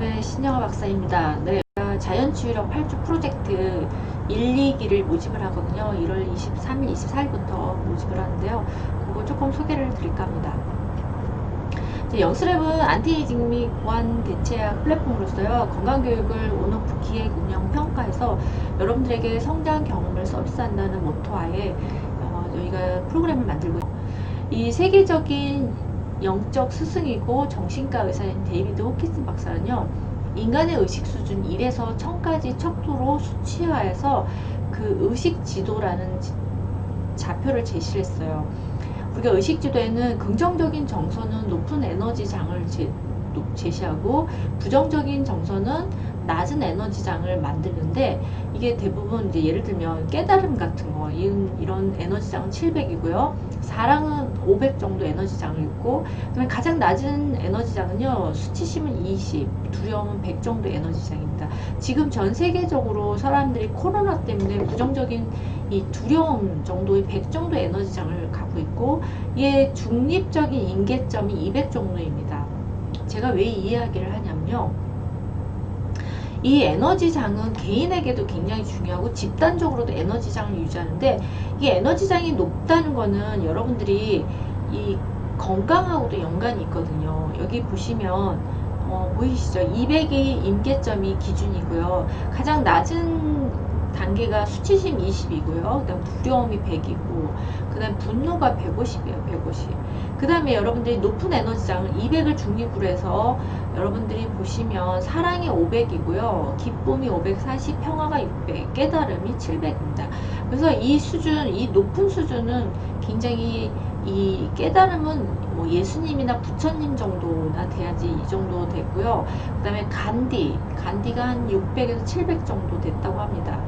영스랩의 신영아 박사입니다. 네, 자연치유력 8주 프로젝트 1, 2기를 모집을 하거든요. 1월 23일, 24일부터 모집을 하는데요. 그거 조금 소개를 드릴까 합니다. 영스랩은 안티에이징 및 보안 대체약 플랫폼으로서요, 건강교육을 온오프 기획 운영 평가해서 여러분들에게 성장 경험을 서비스한다는 모토하에 저희가 프로그램을 만들고 있습니다. 이 세계적인 영적 스승이고 정신과 의사인 데이비드 호킨슨 박사는요, 인간의 의식 수준 1에서 1000까지 척도로 수치화해서 그 의식 지도라는 좌표를 제시를 했어요. 우리가 의식 지도에는 긍정적인 정서는 높은 에너지 장을 제시하고 부정적인 정서는 낮은 에너지 장을 만드는데, 이게 대부분 이제 예를 들면 깨달음 같은 거, 이런 에너지 장은 700이고요. 사랑은 500 정도 에너지 장을 있고, 그다음에 가장 낮은 에너지 장은요, 수치심은 20, 두려움은 100 정도 에너지 장입니다. 지금 전 세계적으로 사람들이 코로나 때문에 부정적인 이 두려움 정도의 100 정도 에너지 장을 갖고 있고, 이게 중립적인 임계점이 200 정도입니다. 제가 왜 이 이야기를 하냐면요, 이 에너지 장은 개인에게도 굉장히 중요하고 집단적으로도 에너지 장을 유지하는데, 이 에너지 장이 높다는 거는 여러분들이 이 건강하고도 연관이 있거든요. 여기 보시면 보이시죠? 200이 임계점이 기준이고요. 가장 낮은 단계가 수치심 20이고요. 그다음 두려움이 100이고, 그다음 분노가 150이에요. 150. 그다음에 여러분들이 높은 에너지 장을 200을 중립으로 해서 여러분들이 보시면 사랑이 500이고요. 기쁨이 540, 평화가 600, 깨달음이 700입니다. 그래서 이 수준, 이 높은 수준은 굉장히, 이 깨달음은 뭐 예수님이나 부처님 정도나 돼야지 이 정도 됐고요. 그 다음에 간디가 한 600에서 700 정도 됐다고 합니다.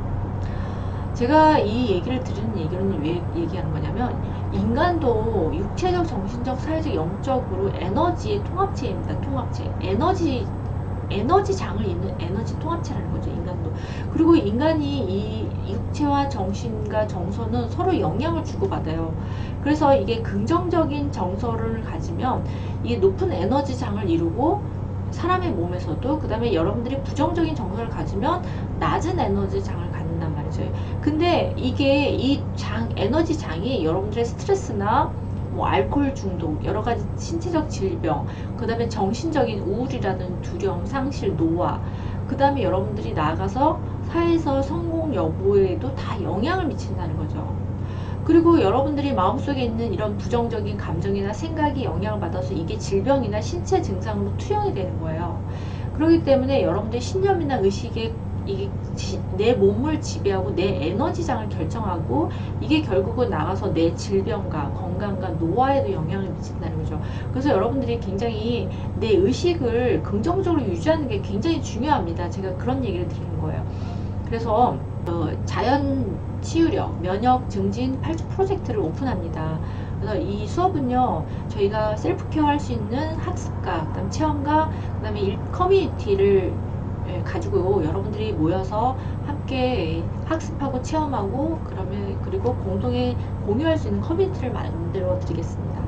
제가 이 얘기를 드리는 얘기는 왜 얘기하는 거냐면, 인간도 육체적, 정신적, 사회적, 영적으로 에너지의 통합체입니다. 통합체. 에너지 장을 잇는 에너지 통합체라는 거죠, 인간도. 그리고 인간이 이 육체와 정신과 정서는 서로 영향을 주고받아요. 그래서 이게 긍정적인 정서를 가지면 이게 높은 에너지 장을 이루고, 사람의 몸에서도, 그 다음에 여러분들이 부정적인 정서를 가지면 낮은 에너지 장을 갖는단 말이죠. 근데 이게 에너지 장이 여러분들의 스트레스나 뭐 알코올 중독, 여러 가지 신체적 질병, 그 다음에 정신적인 우울이라든 두려움, 상실, 노화, 그 다음에 여러분들이 나아가서 사회에서 성공 여부에도 다 영향을 미친다는 거죠. 그리고 여러분들이 마음속에 있는 이런 부정적인 감정이나 생각이 영향을 받아서 이게 질병이나 신체 증상으로 투영이 되는 거예요. 그렇기 때문에 여러분들의 신념이나 의식에 이게 내 몸을 지배하고 내 에너지장을 결정하고, 이게 결국은 나가서 내 질병과 건강과 노화에도 영향을 미친다는 거죠. 그래서 여러분들이 굉장히 내 의식을 긍정적으로 유지하는 게 굉장히 중요합니다. 제가 그런 얘기를 드리는 거예요. 그래서 자연 치유력, 면역 증진 8주 프로젝트를 오픈합니다. 그래서 이 수업은요, 저희가 셀프 케어 할 수 있는 학습과, 그다음 체험과, 그다음에 커뮤니티를 가지고 여러분들이 모여서 함께 학습하고 체험하고, 그리고 공동에 공유할 수 있는 커뮤니티를 만들어 드리겠습니다.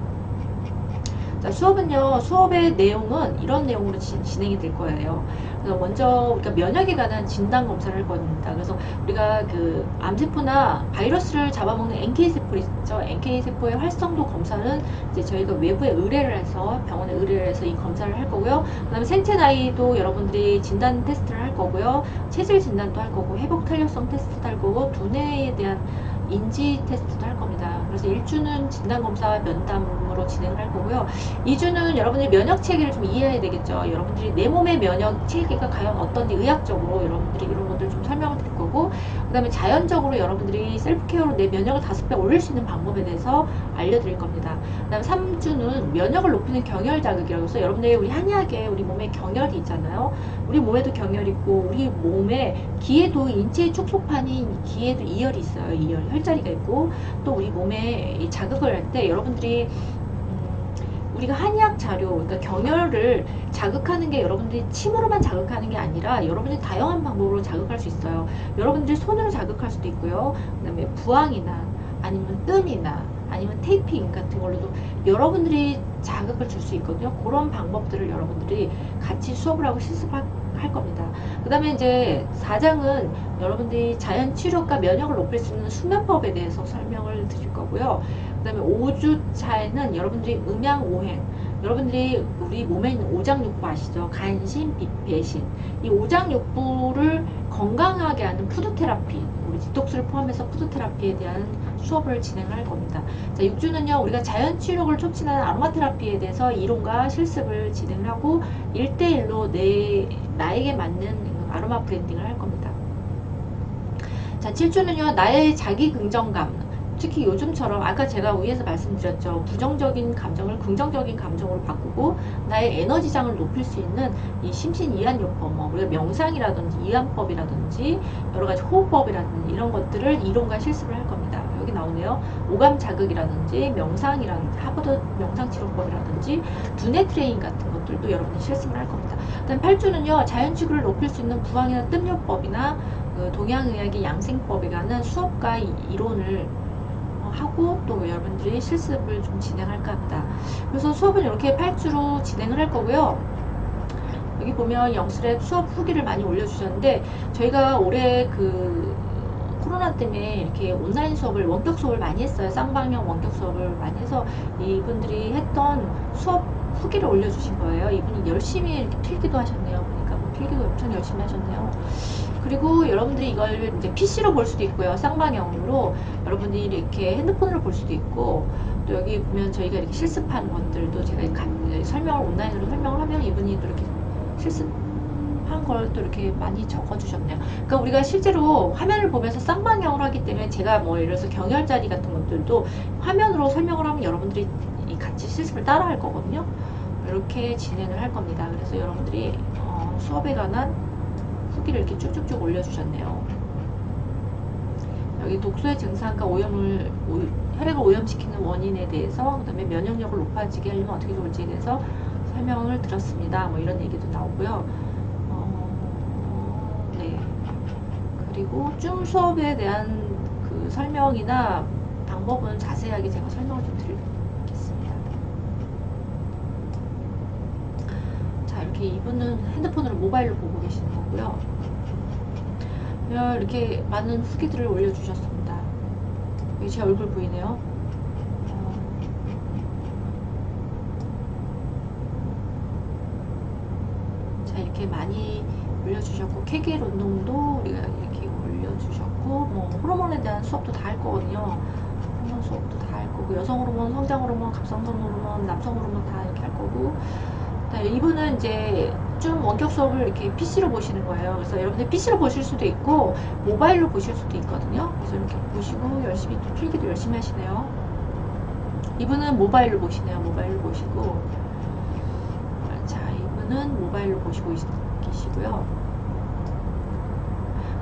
자, 수업의 내용은 이런 내용으로 진행이 될 거예요. 그래서 먼저 우리가 면역에 관한 진단 검사를 할 겁니다. 그래서 우리가 그 암세포나 바이러스를 잡아먹는 NK세포 있죠. NK세포의 활성도 검사는 이제 저희가 외부에 병원에 의뢰를 해서 이 검사를 할 거고요. 그 다음에 생체 나이도 여러분들이 진단 테스트를 할 거고요. 체질 진단도 할 거고, 회복 탄력성 테스트도 할 거고, 두뇌에 대한 인지 테스트도 할 겁니다. 그래서 1주는 진단검사와 면담으로 진행을 할 거고요. 2주는 여러분들이 면역 체계를 좀 이해해야 되겠죠. 여러분들이 내 몸의 면역 체계가 과연 어떤지 의학적으로 여러분들이 이런 것들 좀 설명을 드릴 거고, 그 다음에 자연적으로 여러분들이 셀프케어로 내 면역을 5배 올릴 수 있는 방법에 대해서 알려드릴 겁니다. 그 다음에 3주는 면역을 높이는 경혈 자극이라고 해서, 여러분들이 우리 한의학에 우리 몸에 경혈이 있잖아요. 우리 몸에도 경혈이 있고, 우리 몸에 기에도, 인체의 축소판인 기에도 이열이 있어요. 이열, 혈자리가 있고, 또 우리 몸에 자극을 할 때 여러분들이 우리가 한의학 자료, 그러니까 경혈을 자극하는 게 여러분들이 침으로만 자극하는 게 아니라 여러분들이 다양한 방법으로 자극할 수 있어요. 여러분들이 손으로 자극할 수도 있고요. 그 다음에 부항이나 아니면 뜸이나 아니면 테이핑 같은 걸로도 여러분들이 자극을 줄 수 있거든요. 그런 방법들을 여러분들이 같이 수업을 하고 실습할 겁니다. 그 다음에 이제 4장은 여러분들이 자연 치료과 면역을 높일 수 있는 수면법에 대해서 설명을 드릴 거고요. 그 다음에 5주차에는 여러분들이 음양오행, 여러분들이 우리 몸에 있는 오장육부 아시죠? 간신, 비배신. 이 오장육부를 건강하게 하는 푸드테라피, 우리 디톡스를 포함해서 푸드테라피에 대한 수업을 진행할 겁니다. 자, 6주는요, 우리가 자연치료를 촉진하는 아로마테라피에 대해서 이론과 실습을 진행을 하고 1대1로 나에게 맞는 아로마 브랜딩을 할 겁니다. 자, 7주는요, 나의 자기 긍정감, 특히 요즘처럼 아까 제가 위에서 말씀드렸죠. 부정적인 감정을 긍정적인 감정으로 바꾸고 나의 에너지장을 높일 수 있는 이 심신이완요법, 뭐 우리가 명상이라든지 이완법이라든지 여러 가지 호흡법이라든지 이런 것들을 이론과 실습을 할 겁니다. 여기 나오네요. 오감 자극이라든지 명상이라든지 하버드 명상치료법이라든지 두뇌 트레이닝 같은 것들도 여러분이 실습을 할 겁니다. 그다음 8주는요. 자연치유를 높일 수 있는 부항이나 뜸요법이나 그 동양의학의 양생법에 관한 수업과 이론을 하고 또 여러분들이 실습을 좀 진행할까 합니다. 그래서 수업은 이렇게 8주로 진행을 할 거고요. 여기 보면 영스랩 수업 후기를 많이 올려주셨는데 저희가 올해 그 코로나 때문에 이렇게 온라인 수업을 원격 수업을 많이 했어요. 쌍방향 원격 수업을 많이 해서 이분들이 했던 수업 후기를 올려주신 거예요. 이분이 열심히 이렇게 필기도 하셨네요. 보니까 뭐 필기도 엄청 열심히 하셨네요. 그리고 여러분들이 이걸 이제 PC로 볼 수도 있고요. 쌍방향으로 여러분들이 이렇게 핸드폰으로 볼 수도 있고 또 여기 보면 저희가 이렇게 실습한 것들도 제가 설명을 온라인으로 설명을 하면 이분이 또 이렇게 실습한 걸 또 이렇게 많이 적어주셨네요. 그러니까 우리가 실제로 화면을 보면서 쌍방향으로 하기 때문에 제가 뭐 예를 들어서 경혈자리 같은 것들도 화면으로 설명을 하면 여러분들이 같이 실습을 따라 할 거거든요. 이렇게 진행을 할 겁니다. 그래서 여러분들이 수업에 관한 후기를 이렇게 쭉쭉쭉 올려주셨네요. 여기 독소의 증상과 혈액을 오염시키는 원인에 대해서 그 다음에 면역력을 높아지게 하려면 어떻게 좋을지에 대해서 설명을 드렸습니다. 뭐 이런 얘기도 나오고요. 네. 그리고 줌 수업에 대한 그 설명이나 방법은 자세하게 제가 설명을 좀 드리겠습니다. 자, 이렇게 이분은 핸드폰으로 모바일로 보고 계시는 거고요. 이렇게 많은 후기들을 올려주셨습니다. 여기 제 얼굴 보이네요. 자, 이렇게 많이 올려주셨고 케겔 운동도 우리가 이렇게 올려주셨고 뭐 호르몬에 대한 수업도 다 할 거거든요. 호르몬 수업도 다 할 거고 여성 호르몬, 성장 호르몬, 갑성 호르몬, 남성 호르몬 다 이렇게 할 거고 이분은 이제 좀 원격 수업을 이렇게 PC로 보시는 거예요. 그래서 여러분들 PC로 보실 수도 있고 모바일로 보실 수도 있거든요. 그래서 이렇게 보시고 열심히 또 필기도 열심히 하시네요. 이분은 모바일로 보시네요. 모바일로 보시고 자, 이분은 모바일로 보시고 계시고요.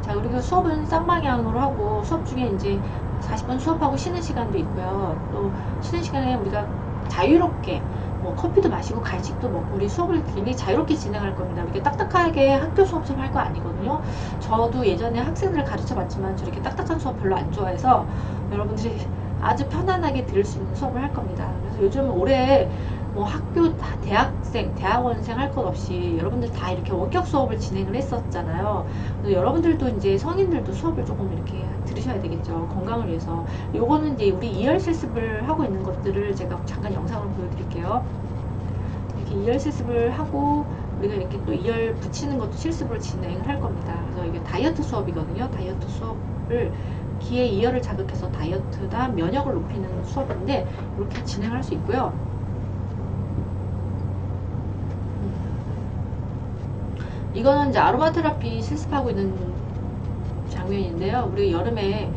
자, 그리고 수업은 쌍방향으로 하고 수업 중에 이제 40분 수업하고 쉬는 시간도 있고요. 또 쉬는 시간에 우리가 자유롭게 뭐 커피도 마시고 간식도 먹고 우리 수업을 굉장히 자유롭게 진행할 겁니다. 이렇게 딱딱하게 학교 수업처럼 할 거 아니거든요. 저도 예전에 학생들을 가르쳐 봤지만 저렇게 딱딱한 수업 별로 안 좋아해서 여러분들이 아주 편안하게 들을 수 있는 수업을 할 겁니다. 그래서 요즘 올해 뭐 학교 대학생, 대학원생 할 것 없이 여러분들 다 이렇게 원격 수업을 진행을 했었잖아요. 그래서 여러분들도 이제 성인들도 수업을 조금 이렇게 들으셔야 되겠죠. 건강을 위해서. 요거는 이제 우리 이열 실습을 하고 있는 것들을 제가 잠깐 영상으로 보여드릴게요. 이렇게 이열 실습을 하고 우리가 이렇게 또 이열 붙이는 것도 실습으로 진행을 할 겁니다. 그래서 이게 다이어트 수업이거든요. 다이어트 수업을 기의 이열을 자극해서 다이어트나 면역을 높이는 수업인데 이렇게 진행할 수 있고요. 이거는 이제 아로마 테라피 실습하고 있는 장면인데요. 우리 여름에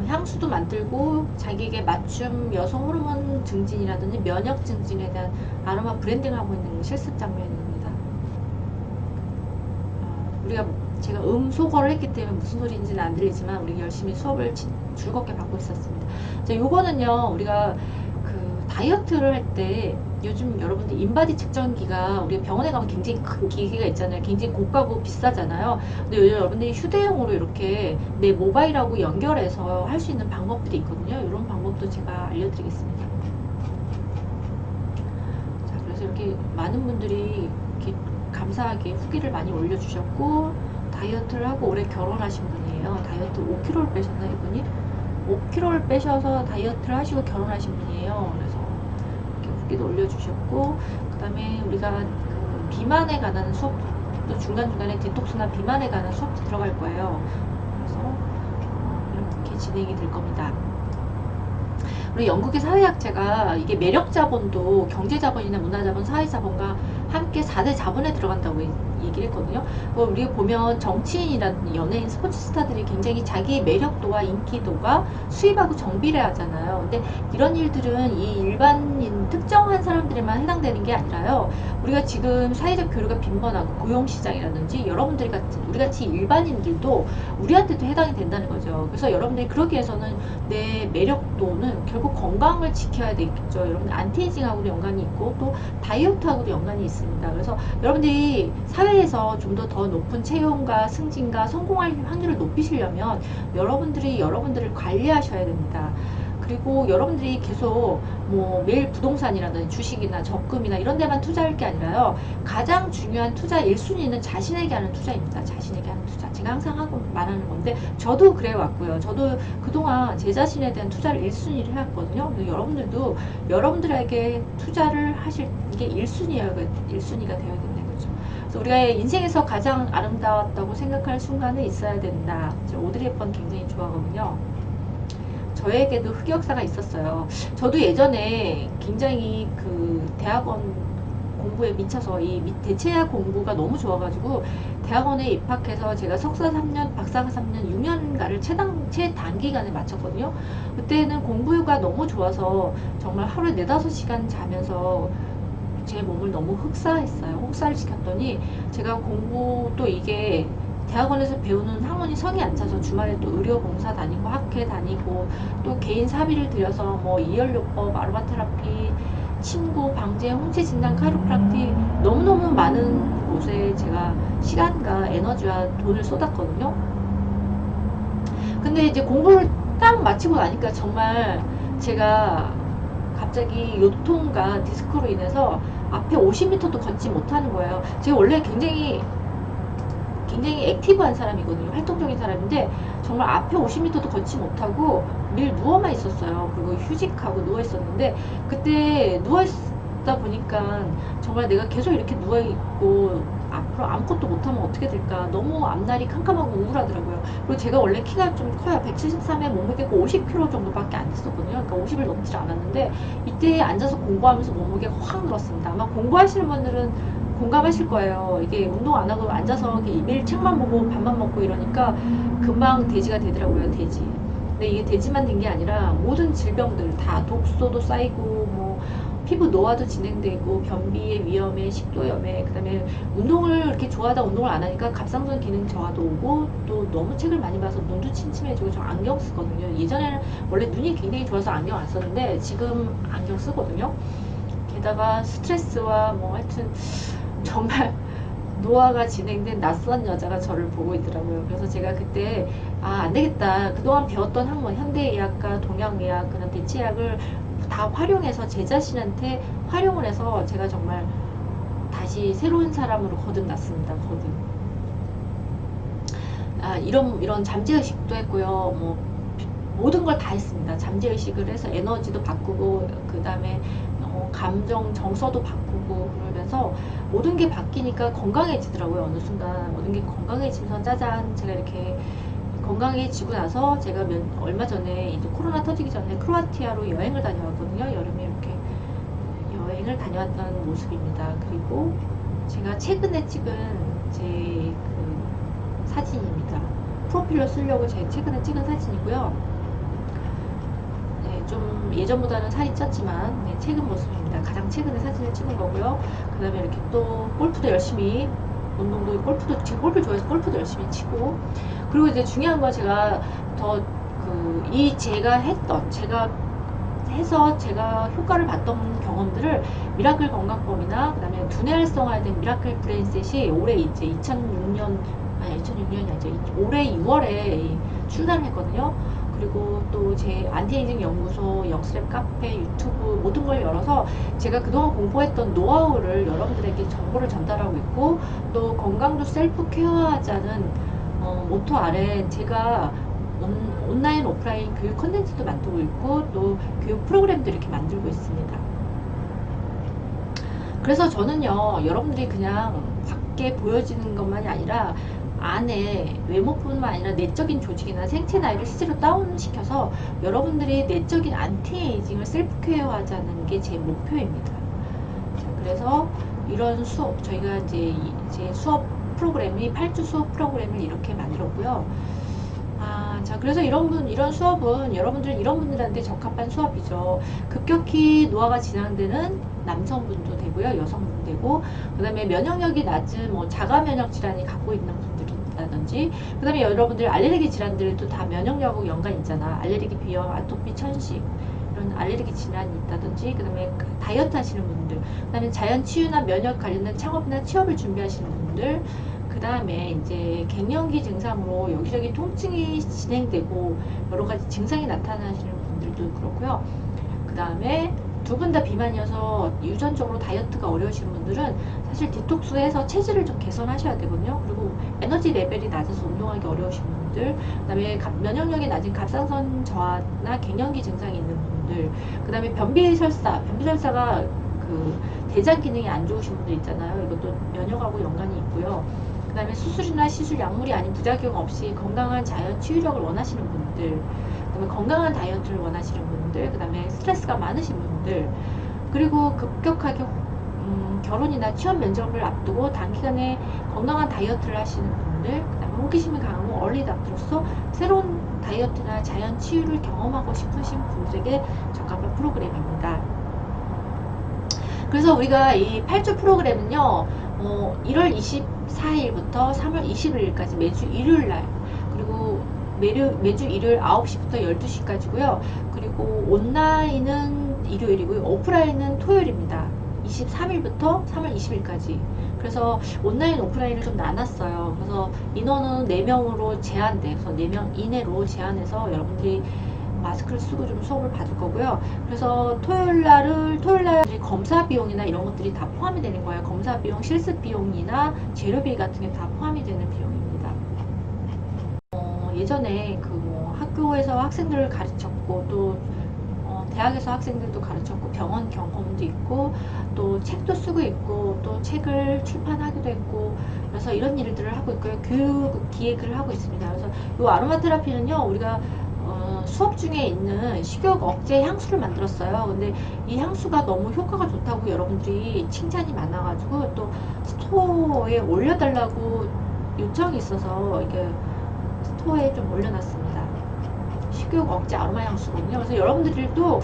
향수도 만들고 자기에게 맞춤 여성 호르몬 증진이라든지 면역 증진에 대한 아로마 브랜딩을 하고 있는 실습 장면입니다. 제가 음소거를 했기 때문에 무슨 소리인지는 안 들리지만 우리 열심히 수업을 즐겁게 받고 있었습니다. 자, 요거는요 우리가 그 다이어트를 할 때 요즘 여러분들 인바디 측정기가 우리 병원에 가면 굉장히 큰 기계가 있잖아요. 굉장히 고가고 비싸잖아요. 근데 요즘 여러분들이 휴대용으로 이렇게 내 모바일하고 연결해서 할 수 있는 방법들이 있거든요. 이런 방법도 제가 알려드리겠습니다. 자, 그래서 이렇게 많은 분들이 이렇게 감사하게 후기를 많이 올려주셨고, 다이어트를 하고 올해 결혼하신 분이에요. 다이어트 5kg를 빼셨나 이분이? 5kg를 빼셔서 다이어트를 하시고 결혼하신 분이에요. 그래서 이렇게 후기도 올려주셨고, 그 다음에 우리가 그 비만에 관한 수업도 중간중간에 디톡스나 비만에 관한 수업도 들어갈 거예요. 그래서 이렇게 진행이 될 겁니다. 우리 영국의 사회학자가 이게 매력 자본도 경제 자본이나 문화 자본, 사회 자본과 함께 4대 자본에 들어간다고 얘기를 했거든요. 우리가 보면 정치인이라든지 연예인, 스포츠 스타들이 굉장히 자기의 매력도와 인기도가 수입하고 정비례하잖아요. 근데 이런 일들은 이 일반인 특정한 사람들에만 해당되는 게 아니라요. 우리가 지금 사회적 교류가 빈번하고 고용시장이라든지 여러분들 같은 우리같이 일반인들도 우리한테도 해당이 된다는 거죠. 그래서 여러분들이 그러기 위해서는 내 매력도는 결국 건강을 지켜야 되겠죠. 여러분 안티에이징하고도 연관이 있고 또 다이어트하고도 연관이 있습니다. 그래서 여러분들이 사회에서 좀 더 높은 채용과 승진과 성공할 확률을 높이시려면 여러분들이 여러분들을 관리하셔야 됩니다. 그리고 여러분들이 계속 뭐 매일 부동산이라든지 주식이나 적금이나 이런 데만 투자할 게 아니라요. 가장 중요한 투자 1순위는 자신에게 하는 투자입니다. 자신에게 하는 투자. 제가 항상 하고 말하는 건데 저도 그래 왔고요. 저도 그동안 제 자신에 대한 투자를 1순위를 해왔거든요. 여러분들도 여러분들에게 투자를 하실 이게 1순위가 되어야 된다는 거죠. 그래서 우리가 인생에서 가장 아름다웠다고 생각할 순간은 있어야 된다. 오드리 헵번 굉장히 좋아하거든요. 저에게도 흑역사가 있었어요. 저도 예전에 굉장히 그 대학원 공부에 미쳐서 이 대체학 공부가 너무 좋아가지고 대학원에 입학해서 제가 석사 3년, 박사가 3년, 6년가를 최단기간에 마쳤거든요. 그때는 공부가 너무 좋아서 정말 하루에 4-5시간 자면서 제 몸을 너무 흑사했어요. 혹사를 시켰더니 제가 공부도 이게 대학원에서 배우는 학문이 성이 안 차서 주말에 또 의료봉사 다니고 학회 다니고 또 개인 사비를 들여서 뭐 이열요법, 아로마 테라피, 침구, 방제, 홍채 진단, 카이로프락틱 너무너무 많은 곳에 제가 시간과 에너지와 돈을 쏟았거든요. 근데 이제 공부를 딱 마치고 나니까 정말 제가 갑자기 요통과 디스크로 인해서 앞에 50m도 걷지 못하는 거예요. 제가 원래 굉장히 액티브한 사람이거든요. 활동적인 사람인데 정말 앞에 50m도 걷지 못하고 늘 누워만 있었어요. 그리고 휴직하고 누워 있었는데 그때 누워 있다 보니까 정말 내가 계속 이렇게 누워 있고 앞으로 아무것도 못하면 어떻게 될까 너무 앞날이 캄캄하고 우울하더라고요. 그리고 제가 원래 키가 좀 커요. 173에 몸무게가 50kg 정도밖에 안 됐었거든요. 그러니까 50을 넘지 않았는데 이때 앉아서 공부하면서 몸무게가 확 늘었습니다. 아마 공부하시는 분들은 공감하실 거예요. 이게 운동 안 하고 앉아서 매일 책만 보고 밥만 먹고 이러니까 금방 돼지가 되더라고요. 돼지. 근데 이게 돼지만 된 게 아니라 모든 질병들 다 독소도 쌓이고 뭐 피부 노화도 진행되고 변비의 위험에 식도염에 그다음에 운동을 이렇게 좋아하다 운동을 안 하니까 갑상선 기능 저하도 오고 또 너무 책을 많이 봐서 눈도 침침해지고 저 안경 쓰거든요. 예전에는 원래 눈이 굉장히 좋아서 안경 안 썼는데 지금 안경 쓰거든요. 게다가 스트레스와 뭐 하여튼 정말 노화가 진행된 낯선 여자가 저를 보고 있더라고요. 그래서 제가 그때 안 되겠다. 그동안 배웠던 학문 현대의학과 동양의학 그런 대체의학을 다 활용해서 제 자신한테 활용을 해서 제가 정말 다시 새로운 사람으로 거듭났습니다. 이런 잠재의식도 했고요. 뭐 모든 걸 다 했습니다. 잠재의식을 해서 에너지도 바꾸고 그 다음에 감정 정서도 바꾸고 그러면서 모든 게 바뀌니까 건강해지더라고요. 어느 순간 모든 게 건강해지면서 짜잔 제가 이렇게 건강해지고 나서 제가 얼마 전에 이제 코로나 터지기 전에 크로아티아로 여행을 다녀왔거든요. 여름에 이렇게 여행을 다녀왔던 모습입니다. 그리고 제가 최근에 찍은 제 그 사진입니다. 프로필로 쓰려고 제가 최근에 찍은 사진이고요. 네, 좀 예전보다는 살이 쪘지만 네, 최근 모습입니다. 가장 최근에 사진을 찍은 거고요. 그 다음에 이렇게 또 골프도 열심히 운동도 골프도 지금 골프를 좋아해서 골프도 열심히 치고 그리고 이제 중요한 건 제가 제가 해서 제가 효과를 봤던 경험들을 미라클 건강법이나 그 다음에 두뇌 활성화된 미라클 브레인셋이 올해 이제 2006년 아니 2006년이 아니죠, 올해 6월에 출간을 했거든요. 그리고 또 제 안티에이징 연구소, 영스랩 카페, 유튜브 모든 걸 열어서 제가 그동안 공부했던 노하우를 여러분들에게 정보를 전달하고 있고, 또 건강도 셀프 케어하자는 모토 아래 제가 온라인 오프라인 교육 컨텐츠도 만들고 있고, 또 교육 프로그램도 이렇게 만들고 있습니다. 그래서 저는요, 여러분들이 그냥 밖에 보여지는 것만이 아니라 안에 외모뿐만 아니라 내적인 조직이나 생체 나이를 실제로 다운시켜서 여러분들이 내적인 안티에이징을 셀프 케어하자는 게 제 목표입니다. 자, 그래서 이런 수업, 저희가 이제 제 수업 프로그램이 8주 수업 프로그램을 이렇게 만들었고요. 자, 그래서 이런 수업은 여러분들, 이런 분들한테 적합한 수업이죠. 급격히 노화가 진행되는 남성분도 되고요, 여성분도 되고, 그 다음에 면역력이 낮은 자가 면역 질환이 갖고 있는 분들이라든지, 그 다음에 여러분들 알레르기 질환들도 다 면역력하고 연관이 있잖아. 알레르기, 비염, 아토피, 천식, 이런 알레르기 질환이 있다든지, 그 다음에 다이어트 하시는 분들, 그 다음에 자연 치유나 면역 관련된 창업이나 취업을 준비하시는 분들, 그 다음에 이제 갱년기 증상으로 여기저기 통증이 진행되고 여러 가지 증상이 나타나시는 분들도 그렇고요. 그 다음에 두 분 다 비만이어서 유전적으로 다이어트가 어려우신 분들은 사실 디톡스해서 체질을 좀 개선하셔야 되거든요. 그리고 에너지 레벨이 낮아서 운동하기 어려우신 분들, 그 다음에 면역력이 낮은 갑상선 저하나 갱년기 증상이 있는 분들, 그 다음에 변비설사가 그 대장 기능이 안 좋으신 분들 있잖아요. 이것도 면역하고 연관이 있고요. 그 다음에 수술이나 시술, 약물이 아닌 부작용 없이 건강한 자연 치유력을 원하시는 분들, 그 다음에 건강한 다이어트를 원하시는 분들, 그 다음에 스트레스가 많으신 분들, 그리고 급격하게 결혼이나 취업 면접을 앞두고 단기간에 건강한 다이어트를 하시는 분들, 그 다음에 호기심이 강하고 얼리답터로서 새로운 다이어트나 자연 치유를 경험하고 싶으신 분들에게 적합한 프로그램입니다. 그래서 우리가 이 8주 프로그램은요, 1월 24일부터 3월 21일까지 매주 일요일날, 그리고 매주 일요일 9시부터 12시까지고요. 그리고 온라인은 일요일이고요. 오프라인은 토요일입니다. 23일부터 3월 20일까지. 그래서 온라인, 오프라인을 좀 나눴어요. 그래서 인원은 4명으로 제한돼. 그래서 4명 이내로 제한해서 여러분들이 마스크를 쓰고 좀 수업을 받을 거고요. 그래서 토요일날 검사 비용이나 이런 것들이 다 포함이 되는 거예요. 검사 비용, 실습 비용이나 재료비 같은 게 다 포함이 되는 비용입니다. 예전에 학교에서 학생들을 가르쳤고, 또 대학에서 학생들도 가르쳤고, 병원 경험도 있고, 또 책도 쓰고 있고, 또 책을 출판하기도 했고, 그래서 이런 일들을 하고 있고요. 교육 기획을 하고 있습니다. 그래서 이 아로마 테라피는요, 우리가 수업 중에 있는 식욕 억제 향수를 만들었어요. 근데 이 향수가 너무 효과가 좋다고 여러분들이 칭찬이 많아가지고 또 스토어에 올려달라고 요청이 있어서 이게 스토어에 좀 올려놨습니다. 식욕 억제 아로마 향수거든요. 그래서 여러분들도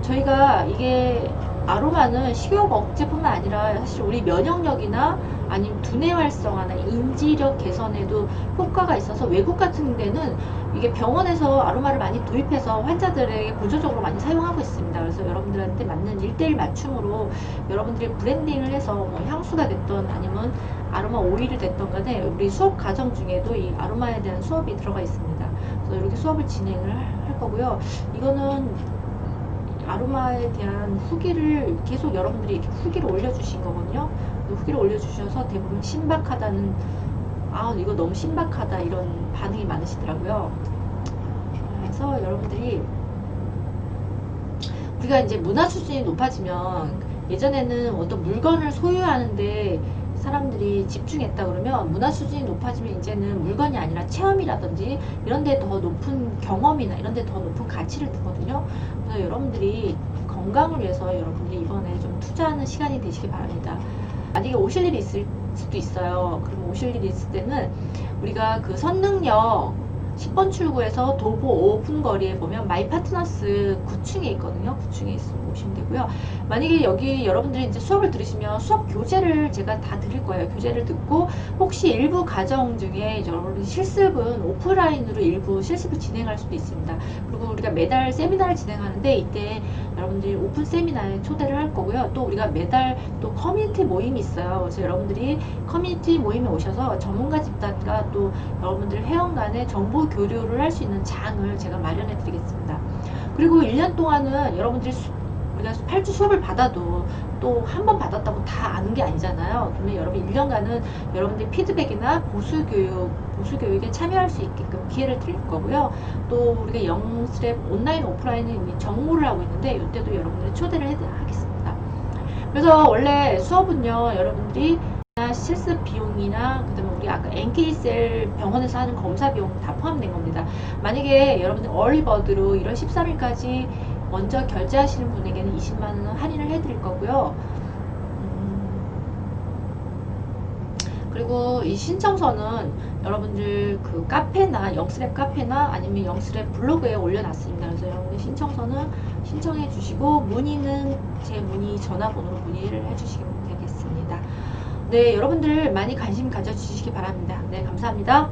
저희가 이게 아로마는 식욕 억제뿐만 아니라 사실 우리 면역력이나 아니면 두뇌 활성화나 인지력 개선에도 효과가 있어서 외국 같은 데는 이게 병원에서 아로마를 많이 도입해서 환자들에게 보조적으로 많이 사용하고 있습니다. 그래서 여러분들한테 맞는 1:1 맞춤으로 여러분들이 브랜딩을 해서 향수가 됐던 아니면 아로마 오일이 됐던 간에 우리 수업 과정 중에도 이 아로마에 대한 수업이 들어가 있습니다. 그래서 이렇게 수업을 진행을 할 거고요. 이거는 아로마에 대한 후기를 계속 여러분들이 이렇게 후기를 올려주신 거거든요. 후기를 올려주셔서 대부분 신박하다는, 이거 너무 신박하다, 이런 반응이 많으시더라고요. 그래서 여러분들이 우리가 이제 문화 수준이 높아지면, 예전에는 어떤 물건을 소유하는데 사람들이 집중했다 그러면 문화 수준이 높아지면 이제는 물건이 아니라 체험이라든지 이런 데 더 높은 경험이나 이런 데 더 높은 가치를 두거든요. 그래서 여러분들이 건강을 위해서 여러분들이 이번에 좀 투자하는 시간이 되시기 바랍니다. 만약에 오실 일이 있을 수도 있어요. 그럼 오실 일이 있을 때는 우리가 그 선능력 10번 출구에서 도보 5분 거리에 보면 마이 파트너스 9층에 있거든요. 9층에 있으면 오시면 되고요. 만약에 여기 여러분들이 이제 수업을 들으시면 수업 교재를 제가 다 드릴 거예요. 교재를 듣고 혹시 일부 과정 중에 여러분 실습은 오프라인으로 일부 실습을 진행할 수도 있습니다. 그리고 우리가 매달 세미나를 진행하는데 이때 여러분들이 오픈 세미나에 초대를 할 거고요. 또 우리가 매달 또 커뮤니티 모임이 있어요. 그래서 여러분들이 커뮤니티 모임에 오셔서 전문가 집단과 또 여러분들 회원 간의 정보 교류를 할 수 있는 장을 제가 마련해 드리겠습니다. 그리고 1년 동안은 여러분들이 우리가 8주 수업을 받아도 또 한 번 받았다고 다 아는 게 아니잖아요. 그러면 여러분 1년간은 여러분들 피드백이나 보수교육에 참여할 수 있게끔 기회를 드릴 거고요. 또 우리가 영스랩 온라인 오프라인은 이미 정모를 하고 있는데 이때도 여러분들 초대를 하겠습니다. 그래서 원래 수업은요, 여러분들이 실습 비용이나 그다음에 우리 아까 NK셀 병원에서 하는 검사 비용 다 포함된 겁니다. 만약에 여러분들 얼리버드로 1월 13일까지 먼저 결제하시는 분에게는 20만원 할인을 해드릴 거고요. 그리고 이 신청서는 여러분들 그 카페나 영스랩 카페나 아니면 영스랩 블로그에 올려놨습니다. 그래서 여러분들 신청서는 신청해 주시고 문의는 제 문의 전화번호로 문의를 해주시면 되겠습니다. 네, 여러분들 많이 관심 가져주시기 바랍니다. 네, 감사합니다.